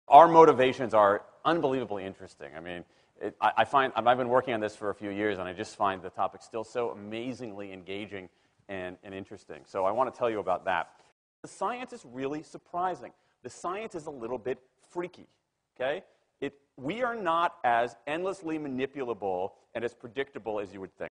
Our motivations are unbelievably interesting. I mean, I've been working on this for a few years, and I just find the topic still so amazingly engaging and interesting. So I want to tell you about that. The science is really surprising. The science is a little bit freaky, okay? We are not as endlessly manipulable and as predictable as you would think.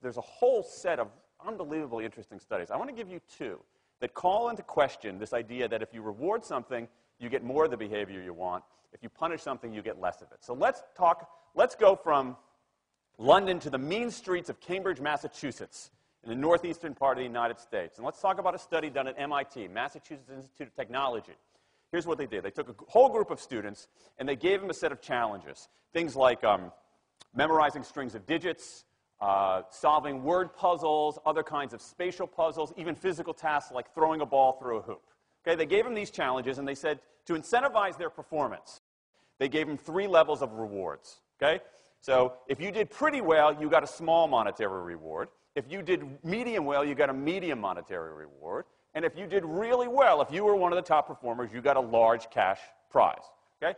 There's a whole set of unbelievably interesting studies. I want to give you two that call into question this idea that if you reward something, you get more of the behavior you want. If you punish something, you get less of it. So let's go from London to the mean streets of Cambridge, Massachusetts, in the northeastern part of the United States. And let's talk about a study done at MIT, Massachusetts Institute of Technology. Here's what they did. They took a whole group of students, and they gave them a set of challenges. Things like memorizing strings of digits, solving word puzzles, other kinds of spatial puzzles, even physical tasks like throwing a ball through a hoop. Okay, they gave them these challenges, and they said to incentivize their performance, they gave them 3 levels of rewards. Okay? So if you did pretty well, you got a small monetary reward. If you did medium well, you got a medium monetary reward. And if you did really well, if you were one of the top performers, you got a large cash prize. Okay?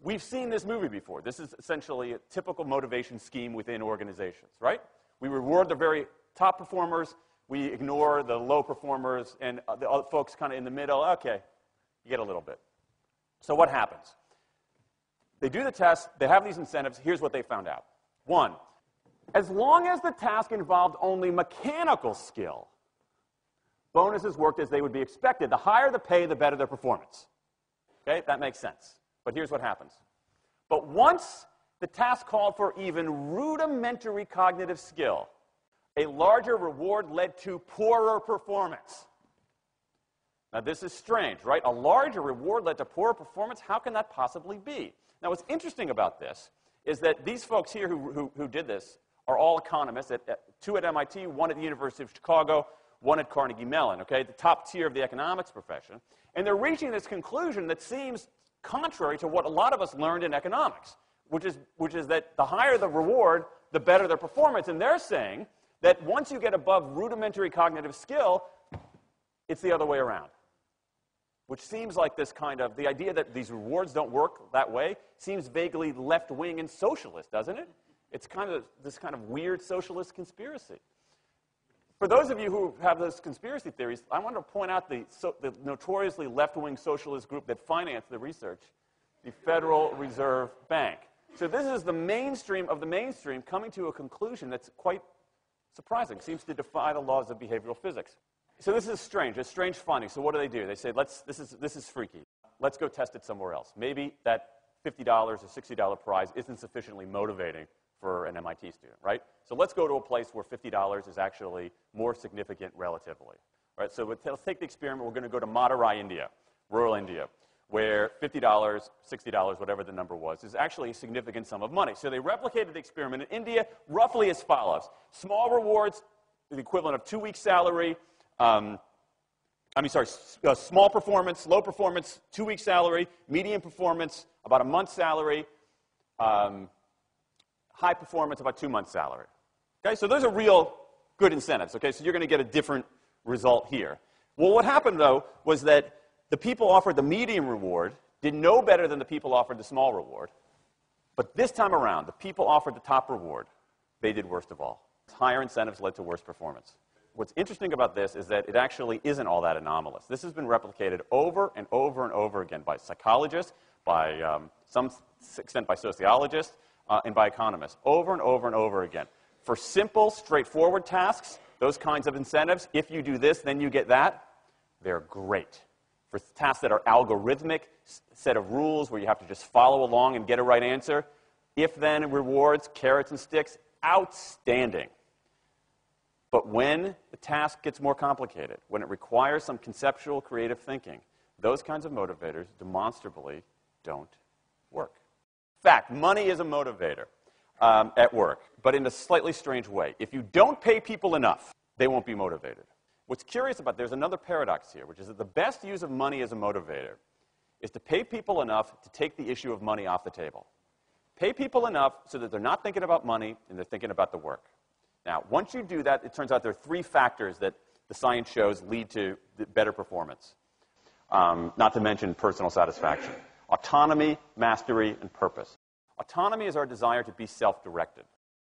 We've seen this movie before. This is essentially a typical motivation scheme within organizations, right? We reward the very top performers, we ignore the low performers, and the other folks kind of in the middle. Okay, you get a little bit. So what happens? They do the test, they have these incentives. Here's what they found out. 1, as long as the task involved only mechanical skill, bonuses worked as they would be expected. The higher the pay, the better their performance. Okay, that makes sense. But here's what happens. But once the task called for even rudimentary cognitive skill, a larger reward led to poorer performance. Now, this is strange, right? A larger reward led to poorer performance? How can that possibly be? Now, what's interesting about this is that these folks here who did this are all economists, 2 at MIT, 1 at the University of Chicago, 1 at Carnegie Mellon, okay, the top tier of the economics profession. And they're reaching this conclusion that seems contrary to what a lot of us learned in economics, which is that the higher the reward, the better their performance. And they're saying that once you get above rudimentary cognitive skill, it's the other way around. Which seems like this kind of, the idea that these rewards don't work that way seems vaguely left-wing and socialist, doesn't it? It's kind of this kind of weird socialist conspiracy. For those of you who have those conspiracy theories, I want to point out the notoriously left-wing socialist group that financed the research, the Federal Reserve Bank. So this is the mainstream of the mainstream coming to a conclusion that's quite surprising, seems to defy the laws of behavioral physics. So this is strange, a strange finding. So what do? They say, this is freaky. Let's go test it somewhere else. Maybe that $50 or $60 prize isn't sufficiently motivating for an MIT student, right? So let's go to a place where $50 is actually more significant relatively. Right? So let's take the experiment. We're going to go to Madurai, India, rural India, where $50, $60, whatever the number was, is actually a significant sum of money. So they replicated the experiment in India roughly as follows. Small rewards, the equivalent of 2 weeks' salary. Small performance, low performance, 2 weeks' salary. Medium performance, about a month's salary. High performance, about 2 months' salary. Okay, so those are real good incentives. Okay, so you're going to get a different result here. Well, what happened, though, was that the people offered the medium reward did no better than the people offered the small reward. But this time around, the people offered the top reward. They did worst of all. Higher incentives led to worse performance. What's interesting about this is that it actually isn't all that anomalous. This has been replicated over and over and over again by psychologists, by some extent by sociologists, and by economists, over and over and over again. For simple, straightforward tasks, those kinds of incentives, if you do this, then you get that, they're great. For tasks that are algorithmic, set of rules where you have to just follow along and get a right answer, if-then rewards, carrots and sticks, outstanding. But when the task gets more complicated, when it requires some conceptual, creative thinking, those kinds of motivators demonstrably don't work. In fact, money is a motivator at work, but in a slightly strange way. If you don't pay people enough, they won't be motivated. What's curious about, there's another paradox here, which is that the best use of money as a motivator is to pay people enough to take the issue of money off the table. Pay people enough so that they're not thinking about money and they're thinking about the work. Now, once you do that, it turns out there are 3 factors that the science shows lead to better performance, not to mention personal satisfaction. Autonomy, mastery, and purpose. Autonomy is our desire to be self-directed,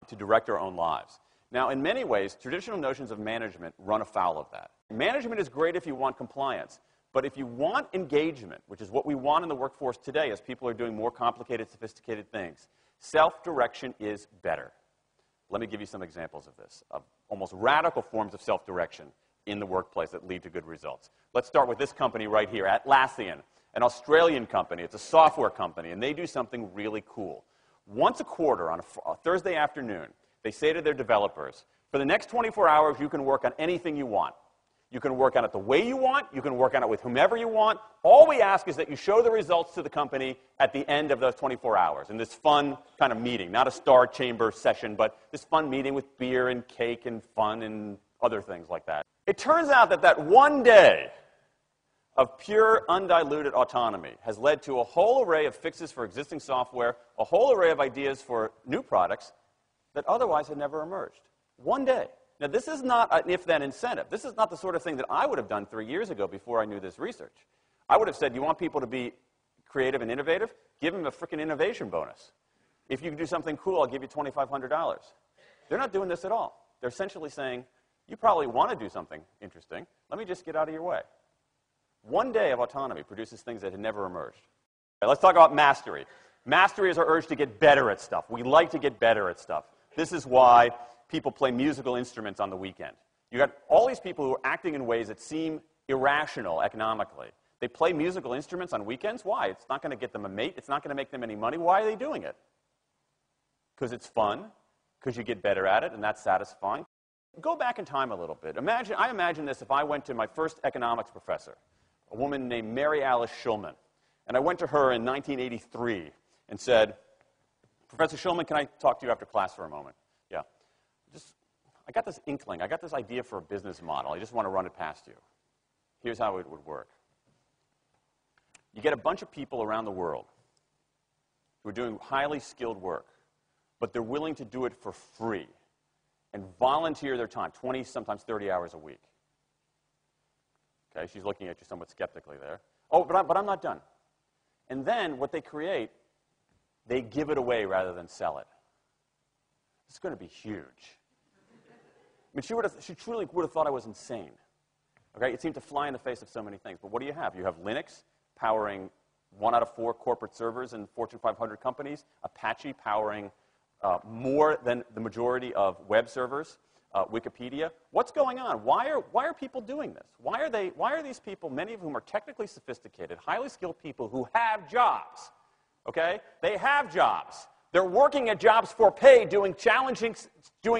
to direct our own lives. Now, in many ways, traditional notions of management run afoul of that. Management is great if you want compliance, but if you want engagement, which is what we want in the workforce today as people are doing more complicated, sophisticated things, self-direction is better. Let me give you some examples of this, of almost radical forms of self-direction in the workplace that lead to good results. Let's start with this company right here, Atlassian, an Australian company. It's a software company, and they do something really cool. Once a quarter, on a Thursday afternoon, they say to their developers, for the next 24 hours, you can work on anything you want. You can work on it the way you want. You can work on it with whomever you want. All we ask is that you show the results to the company at the end of those 24 hours in this fun kind of meeting, not a star chamber session, but this fun meeting with beer and cake and fun and other things like that. It turns out that that one day of pure, undiluted autonomy has led to a whole array of fixes for existing software, a whole array of ideas for new products that otherwise had never emerged. One day. Now, this is not an if-then incentive. This is not the sort of thing that I would have done 3 years ago before I knew this research. I would have said, you want people to be creative and innovative? Give them a freaking innovation bonus. If you can do something cool, I'll give you $2,500. They're not doing this at all. They're essentially saying, you probably want to do something interesting. Let me just get out of your way. One day of autonomy produces things that had never emerged. Okay, let's talk about mastery. Mastery is our urge to get better at stuff. We like to get better at stuff. This is why people play musical instruments on the weekend. You got all these people who are acting in ways that seem irrational economically. They play musical instruments on weekends. Why? It's not going to get them a mate. It's not going to make them any money. Why are they doing it? Because it's fun, because you get better at it, and that's satisfying. Go back in time a little bit. I imagine this if I went to my first economics professor, a woman named Mary Alice Schulman, and I went to her in 1983 and said, Professor Schulman, can I talk to you after class for a moment? Yeah. I got this inkling. I got this idea for a business model. I just want to run it past you. Here's how it would work. You get a bunch of people around the world who are doing highly skilled work, but they're willing to do it for free and volunteer their time, 20, sometimes 30 hours a week. Okay, she's looking at you somewhat skeptically there. Oh, but I'm not done. And then what they create, they give it away rather than sell it. It's going to be huge. I mean, she truly would have thought I was insane. Okay, it seemed to fly in the face of so many things. But what do you have? You have Linux powering 1 out of 4 corporate servers in Fortune 500 companies, Apache powering more than the majority of web servers, Wikipedia. What's going on? Why are people doing this? Why are these people, many of whom are technically sophisticated, highly skilled people who have jobs? Okay? They have jobs. They're working at jobs for pay, doing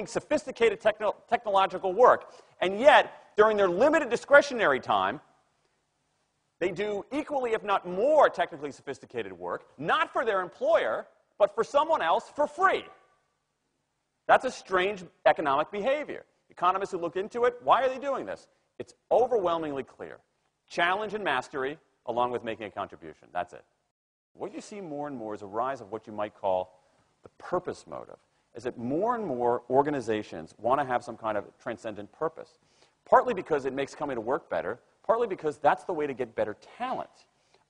sophisticated technological work. And yet, during their limited discretionary time, they do equally, if not more, technically sophisticated work, not for their employer, but for someone else for free. That's a strange economic behavior. Economists who look into it, why are they doing this? It's overwhelmingly clear. Challenge and mastery, along with making a contribution. That's it. What you see more and more is a rise of what you might call the purpose motive, is that more and more organizations want to have some kind of transcendent purpose, partly because it makes coming to work better, partly because that's the way to get better talent.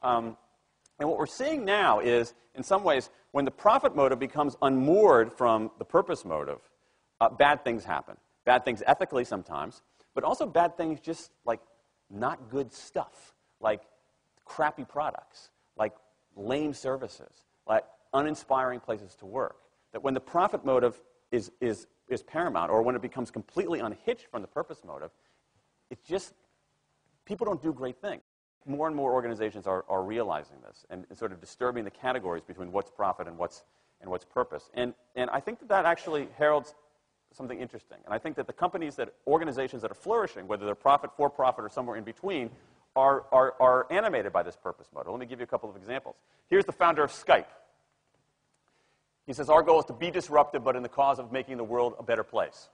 And what we're seeing now is, in some ways, when the profit motive becomes unmoored from the purpose motive, bad things happen. Bad things ethically sometimes, but also bad things just like not good stuff, like crappy products, like lame services, like uninspiring places to work. That when the profit motive is paramount, or when it becomes completely unhitched from the purpose motive, it's just, people don't do great things. More and more organizations are realizing this and sort of disturbing the categories between what's profit and what's purpose. And I think that actually heralds something interesting. And I think that the organizations that are flourishing, whether they're profit, for profit, or somewhere in between, are animated by this purpose motive. Let me give you a couple of examples. Here's the founder of Skype. He says, our goal is to be disruptive, but in the cause of making the world a better place.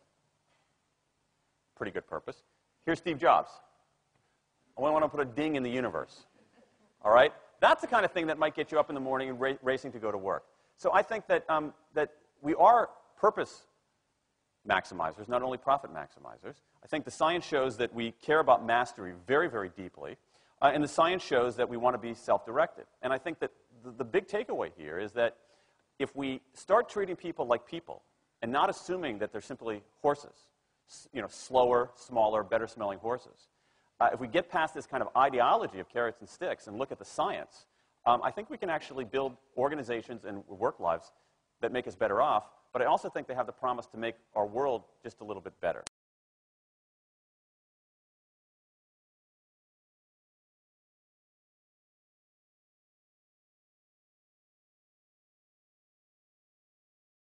Pretty good purpose. Here's Steve Jobs. I want to put a ding in the universe. All right? That's the kind of thing that might get you up in the morning and racing to go to work. So I think that, that we are purpose maximizers, not only profit maximizers. I think the science shows that we care about mastery very, very deeply. And the science shows that we want to be self-directed. And I think that the big takeaway here is that if we start treating people like people and not assuming that they're simply horses, slower, smaller, better-smelling horses, if we get past this kind of ideology of carrots and sticks and look at the science, I think we can actually build organizations and work lives that make us better off, but I also think they have the promise to make our world just a little bit better.